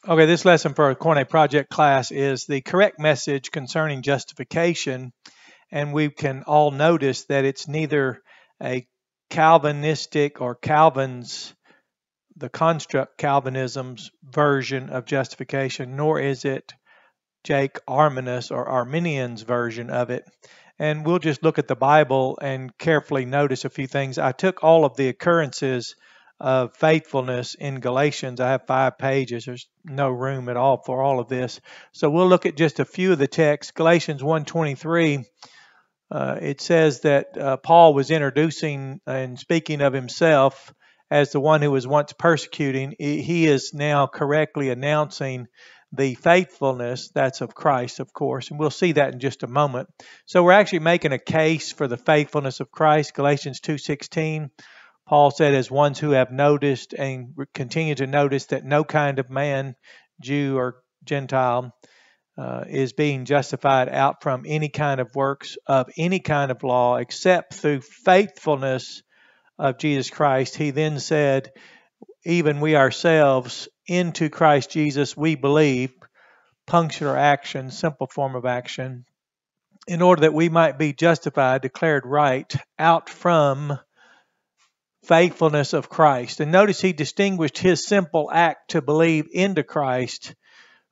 Okay, this lesson for our Koine Project Class is the correct message concerning justification, and we can all notice that it's neither a Calvinistic or the construct Calvinism's version of justification, nor is it Jake Arminius or Arminian's version of it. And we'll just look at the Bible and carefully notice a few things. I took all of the occurrences of faithfulness in Galatians. I have 5 pages. There's no room at all for all of this. So we'll look at just a few of the texts. Galatians 1:23, it says that Paul was introducing and speaking of himself as the one who was once persecuting. He is now correctly announcing the faithfulness that's of Christ, of course, and we'll see that in just a moment. So we're actually making a case for the faithfulness of Christ. Galatians 2:16, Paul said, as ones who have noticed and continue to notice that no kind of man, Jew or Gentile, is being justified out from any kind of works of any kind of law except through faithfulness of Jesus Christ. He then said, even we ourselves into Christ Jesus we believe, punctular action, simple form of action, in order that we might be justified, declared right, out from faithfulness of Christ. And notice he distinguished his simple act to believe into Christ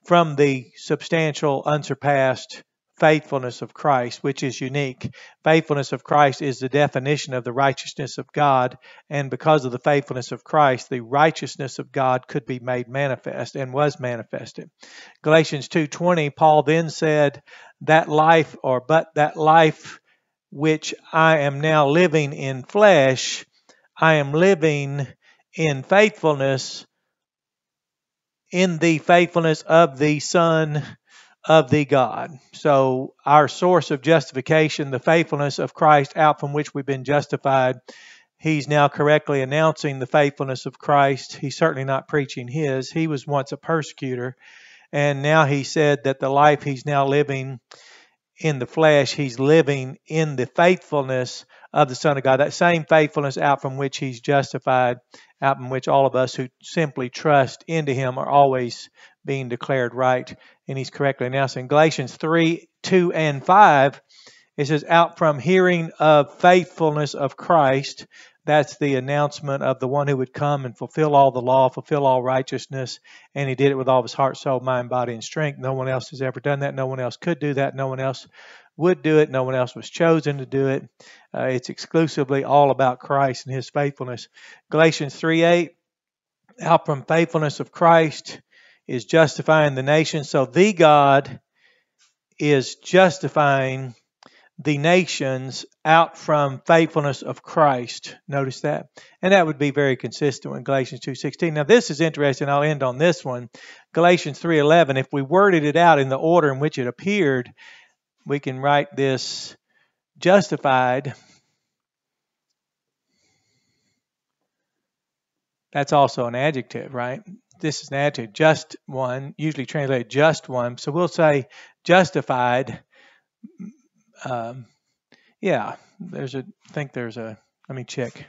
from the substantial, unsurpassed faithfulness of Christ, which is unique. Faithfulness of Christ is the definition of the righteousness of God, and because of the faithfulness of Christ, the righteousness of God could be made manifest and was manifested. Galatians 2:20, Paul then said, but that life which I am now living in flesh, I am living in faithfulness, in the faithfulness of the Son of the God. So our source of justification, the faithfulness of Christ out from which we've been justified, he's now correctly announcing the faithfulness of Christ. He's certainly not preaching his. He was once a persecutor, and now he said that the life he's now living in the flesh, he's living in the faithfulness of the Son of God. That same faithfulness out from which he's justified, out from which all of us who simply trust into him are always being declared right. And he's correctly announcing. Galatians 3:2 and 5, it says, out from hearing of faithfulness of Christ. That's the announcement of the one who would come and fulfill all the law, fulfill all righteousness. And he did it with all of his heart, soul, mind, body, and strength. No one else has ever done that. No one else could do that. No one else would do it. No one else was chosen to do it. It's exclusively all about Christ and his faithfulness. Galatians 3:8, out from faithfulness of Christ is justifying the nation. So the God is justifying the nations out from faithfulness of Christ. Notice that. And that would be very consistent with Galatians 2:16. Now this is interesting. I'll end on this one. Galatians 3:11, if we worded it out in the order in which it appeared, we can write this: justified. That's also an adjective, right? This is an adjective, just one, usually translated just one. So we'll say justified. Yeah, let me check.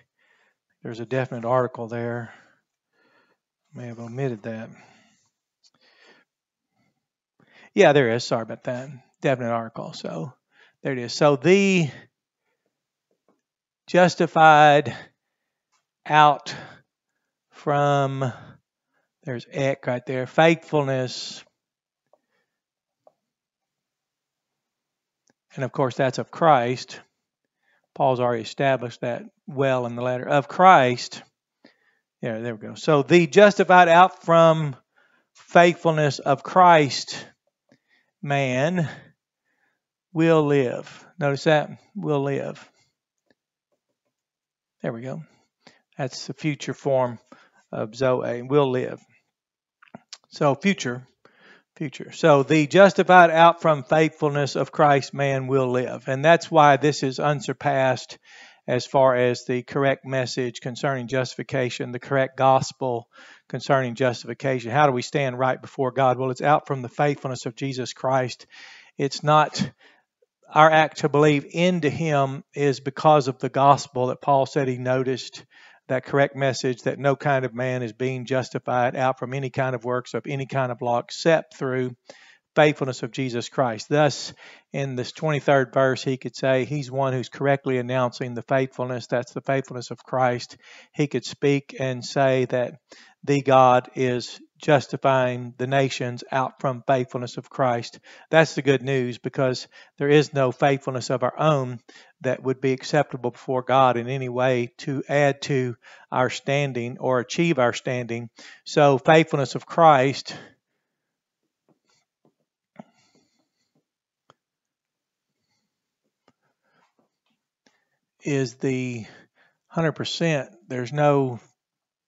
There's a definite article there. May have omitted that. Yeah, there is. Sorry about that. Definite article. So there it is. So the justified out from, there's ek right there, faithfulness. And of course, that's of Christ. Paul's already established that well in the letter. Of Christ. Yeah, there we go. So the justified out from faithfulness of Christ man will live. Notice that. Will live. There we go. That's the future form of Zoe. Will live. So future. So the justified out from faithfulness of Christ man will live. And that's why this is unsurpassed as far as the correct message concerning justification, the correct gospel concerning justification. How do we stand right before God? Well, it's out from the faithfulness of Jesus Christ. It's not our act to believe into him is because of the gospel that Paul said he noticed that correct message that no kind of man is being justified out from any kind of works of any kind of law except through faithfulness of Jesus Christ. Thus, in this 23rd verse, he could say he's one who's correctly announcing the faithfulness. That's the faithfulness of Christ. He could speak and say that the God is justifying the nations out from faithfulness of Christ. That's the good news, because there is no faithfulness of our own that would be acceptable before God in any way to add to our standing or achieve our standing. So faithfulness of Christ is the 100%.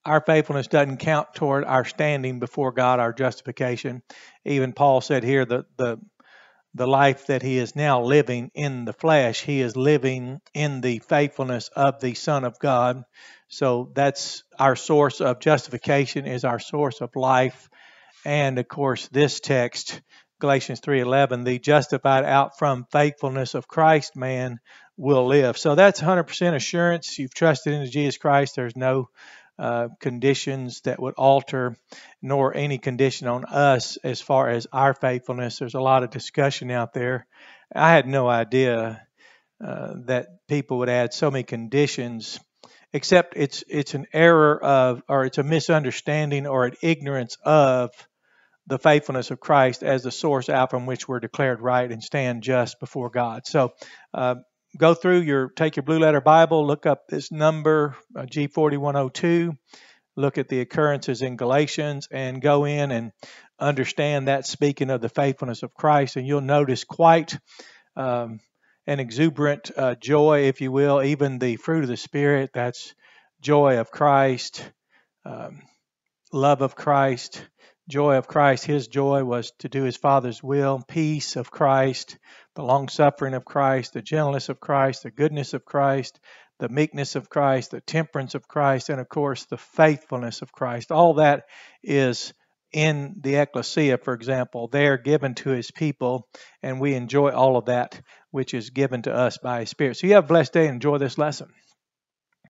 Our faithfulness doesn't count toward our standing before God, our justification. Even Paul said here that the life that he is now living in the flesh, he is living in the faithfulness of the Son of God. So that's our source of justification, is our source of life. And of course, this text, Galatians 3:11, the justified out from faithfulness of Christ man will live. So that's 100% assurance. You've trusted into Jesus Christ. There's no conditions that would alter, nor any condition on us as far as our faithfulness. There's a lot of discussion out there. I had no idea that people would add so many conditions, except it's an error of, or it's a misunderstanding or an ignorance of the faithfulness of Christ as the source out from which we're declared right and stand just before God. So go through take your blue letter Bible, look up this number, G4102, look at the occurrences in Galatians, and go in and understand that speaking of the faithfulness of Christ. And you'll notice quite an exuberant joy, if you will, even the fruit of the Spirit. That's joy of Christ, love of Christ, joy of Christ. His joy was to do his Father's will. Peace of Christ, the long-suffering of Christ, the gentleness of Christ, the goodness of Christ, the meekness of Christ, the temperance of Christ, and of course the faithfulness of Christ. All that is in the ecclesia, for example. They are given to his people, and we enjoy all of that which is given to us by his Spirit. So you have a blessed day and enjoy this lesson.